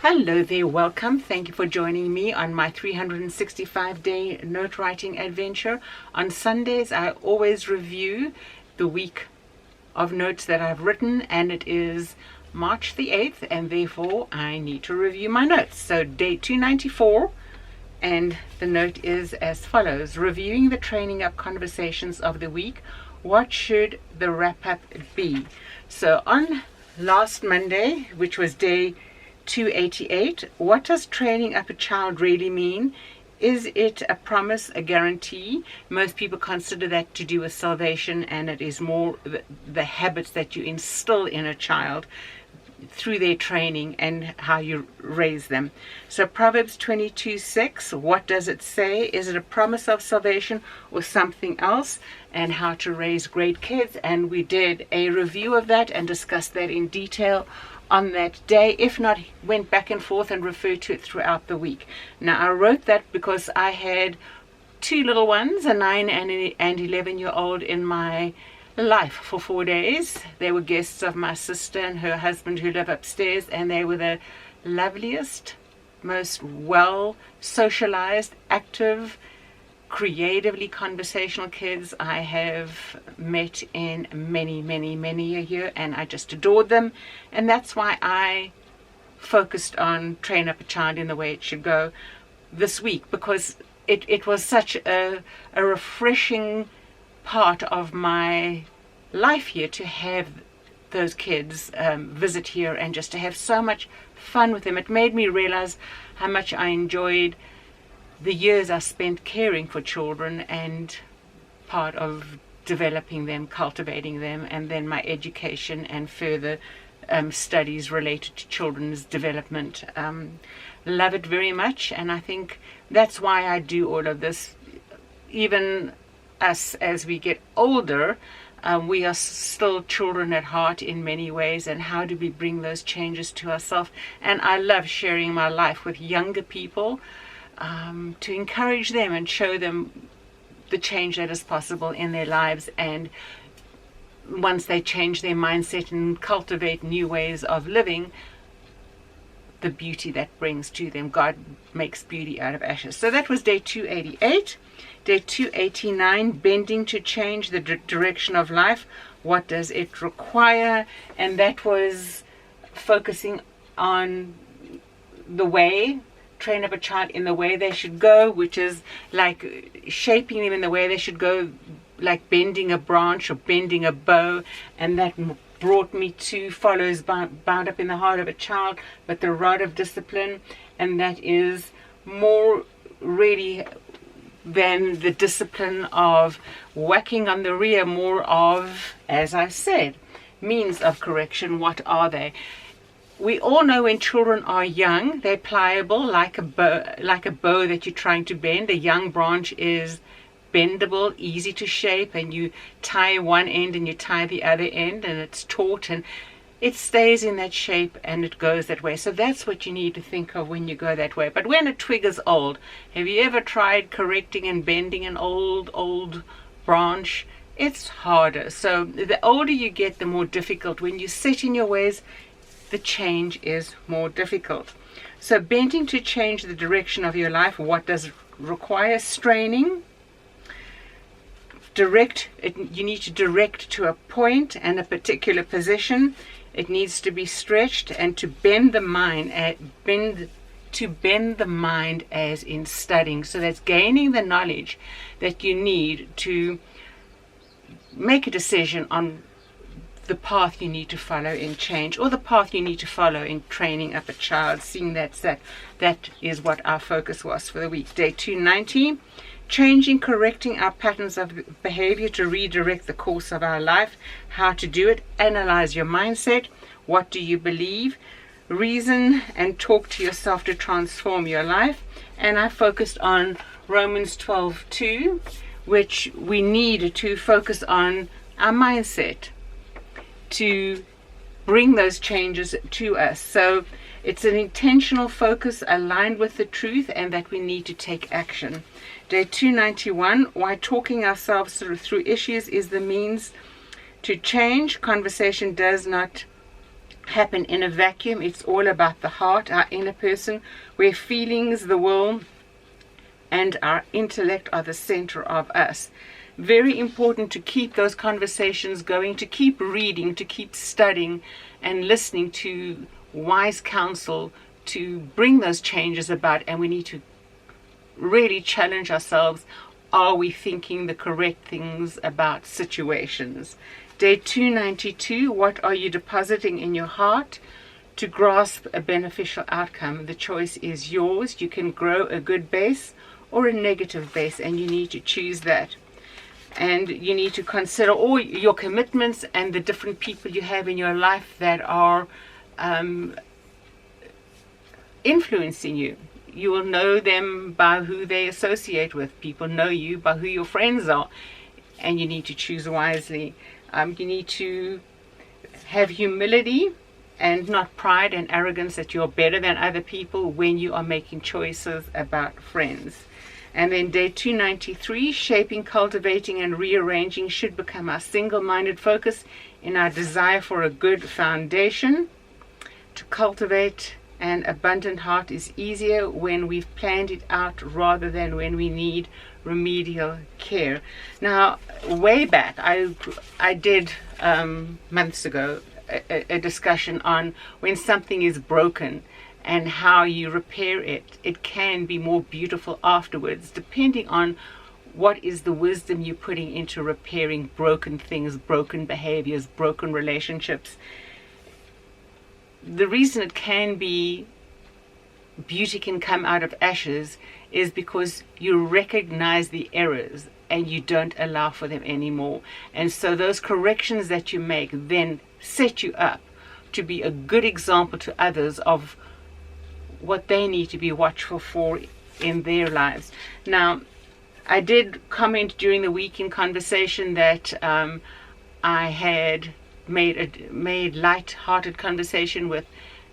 Hello there, welcome. Thank you for joining me on my 365-day note writing adventure. On Sundays, I always review the week of notes that I've written, and it is March the 8th, and therefore I need to review my notes. So day 294, and the note is as follows. Reviewing the training up conversations of the week. What should the wrap-up be? So on last Monday, which was day 288, what does training up a child really mean? Is it a promise, a guarantee? Most people consider that to do with salvation, and it is more the habits that you instill in a child through their training and how you raise them. So Proverbs 22:6, what does it say? Is it a promise of salvation or something else? And how to raise great kids. And we did a review of that and discussed that in detail on that day. If not, went back and forth and referred to it throughout the week. Now, I wrote that because I had two little ones, a 9 and 11-year-old, in my life for 4 days. They were guests of my sister and her husband who live upstairs, and they were the loveliest, most well socialized, active, creatively conversational kids I have met in many a year, and I just adored them. And that's why I focused on train up a child in the way it should go this week, because it was such a refreshing part of my life here to have those kids visit here and just to have so much fun with them. It made me realize how much I enjoyed the years I spent caring for children and part of developing them, cultivating them, and then my education and further studies related to children's development. Love it very much, and I think that's why I do all of this. Even us, as we get older, we are still children at heart in many ways, and how do we bring those changes to ourselves? And I love sharing my life with younger people, to encourage them and show them the change that is possible in their lives. And once they change their mindset and cultivate new ways of living, the beauty that brings to them. God makes beauty out of ashes. So that was day 288. Day 289, bending to change the direction of life. What does it require? And that was focusing on the way, train up a child in the way they should go, which is like shaping them in the way they should go, like bending a branch or bending a bow. And that brought me to follows bound up in the heart of a child, but the rod of discipline. And that is more really than the discipline of whacking on the rear, more of, as I said, means of correction. What are they? We all know when children are young, they're pliable like a bow that you're trying to bend. A young branch is bendable, easy to shape, and you tie one end and you tie the other end, and it's taut and it stays in that shape and it goes that way. So that's what you need to think of when you go that way. But when a twig is old, have you ever tried correcting and bending an old branch? It's harder. So the older you get, the more difficult. When you set in your ways, the change is more difficult. So bending to change the direction of your life. What does it require? Straining. You need to direct to a point and a particular position. It needs to be stretched, and to bend the mind as in studying. So that's gaining the knowledge that you need to make a decision on the path you need to follow in change, or the path you need to follow in training up a child. Seeing that is what our focus was for the week. Day 290, changing, correcting our patterns of behavior to redirect the course of our life. How to do it? Analyze your mindset. What do you believe? Reason and talk to yourself to transform your life. And I focused on Romans 12:2, which we need to focus on our mindset to bring those changes to us. So it's an intentional focus aligned with the truth, and that we need to take action. Day 291, why talking ourselves through issues is the means to change. Conversation does not happen in a vacuum. It's all about the heart, our inner person, where feelings, the will, and our intellect are the center of us. Very important to keep those conversations going, to keep reading, to keep studying and listening to wise counsel to bring those changes about. And we need to really challenge ourselves. Are we thinking the correct things about situations? Day 292, what are you depositing in your heart to grasp a beneficial outcome? The choice is yours. You can grow a good base or a negative base, and you need to choose that. And you need to consider all your commitments and the different people you have in your life that are influencing you. You will know them by who they associate with. People know you by who your friends are, and you need to choose wisely. You need to have humility and not pride and arrogance that you're better than other people when you are making choices about friends. And then day 293, shaping, cultivating, and rearranging should become our single-minded focus in our desire for a good foundation. To cultivate an abundant heart is easier when we've planned it out rather than when we need remedial care. Now, way back, I did months ago a discussion on when something is broken and how you repair it. It can be more beautiful afterwards, depending on what is the wisdom you're putting into repairing broken things, broken behaviors, broken relationships. The reason it can be beauty can come out of ashes is because you recognize the errors and you don't allow for them anymore. And so those corrections that you make then set you up to be a good example to others of what they need to be watchful for in their lives. Now, I did comment during the week in conversation that I had made light-hearted conversation with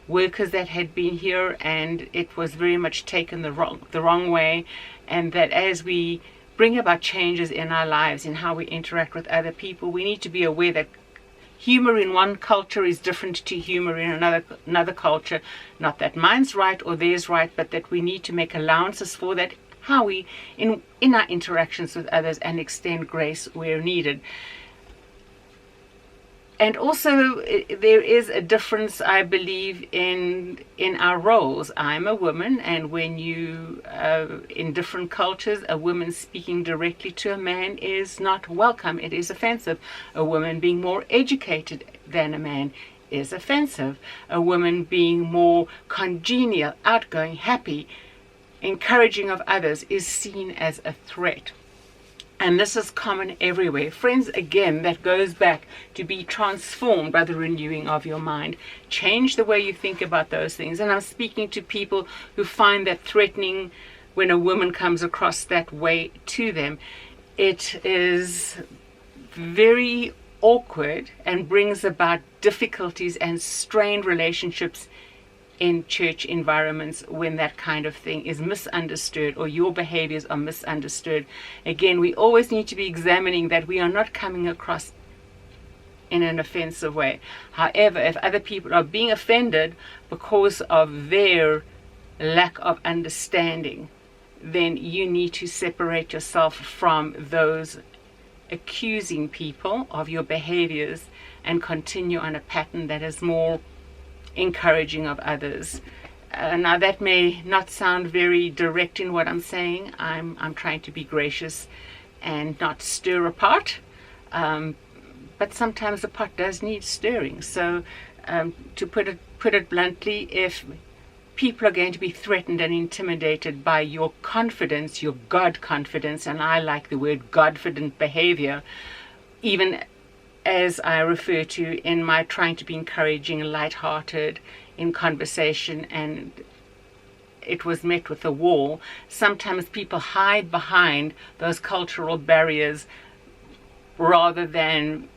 workers that had been here, and it was very much taken the wrong way, and that as we bring about changes in our lives and how we interact with other people, we need to be aware that humor in one culture is different to humor in another culture. Not that mine's right or theirs right, but that we need to make allowances for that, how we in our interactions with others, and extend grace where needed. And also, there is a difference, I believe, in our roles. I'm a woman, and when you, in different cultures, a woman speaking directly to a man is not welcome. It is offensive. A woman being more educated than a man is offensive. A woman being more congenial, outgoing, happy, encouraging of others is seen as a threat. And this is common everywhere. Friends, again, that goes back to be transformed by the renewing of your mind. Change the way you think about those things. And I'm speaking to people who find that threatening when a woman comes across that way to them. It is very awkward and brings about difficulties and strained relationships in church environments when that kind of thing is misunderstood or your behaviors are misunderstood. Again, we always need to be examining that we are not coming across in an offensive way. However, if other people are being offended because of their lack of understanding, then you need to separate yourself from those accusing people of your behaviors and continue on a pattern that is more encouraging of others. Now, that may not sound very direct in what I'm saying. I'm trying to be gracious and not stir a pot, but sometimes the pot does need stirring. So to put it bluntly, if people are going to be threatened and intimidated by your confidence, your God confidence, and I like the word Godfident behavior, even as I refer to in my trying to be encouraging, light-hearted in conversation, and it was met with a wall. Sometimes people hide behind those cultural barriers rather than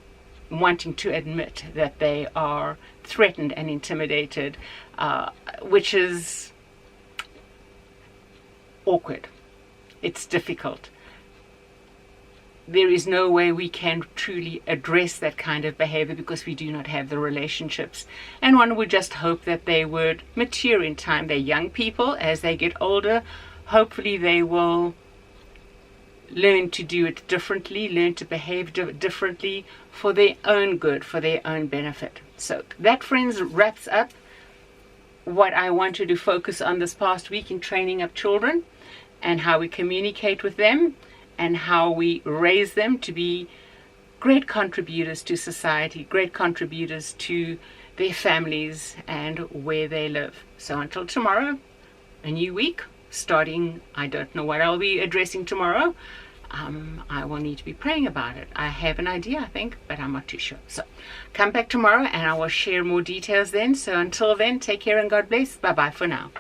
wanting to admit that they are threatened and intimidated, which is awkward. It's difficult. there is no way we can truly address that kind of behavior because we do not have the relationships. And one would just hope that they would mature in time. They're young people. As they get older, hopefully they will learn to do it differently, learn to behave differently for their own good, for their own benefit. So that, friends, wraps up what I wanted to focus on this past week in training up children and how we communicate with them and how we raise them to be great contributors to society, great contributors to their families and where they live. So until tomorrow, a new week starting. I don't know what I'll be addressing tomorrow. I will need to be praying about it. I have an idea, I think, but I'm not too sure. So come back tomorrow and I will share more details then. So until then, take care and God bless. Bye-bye for now.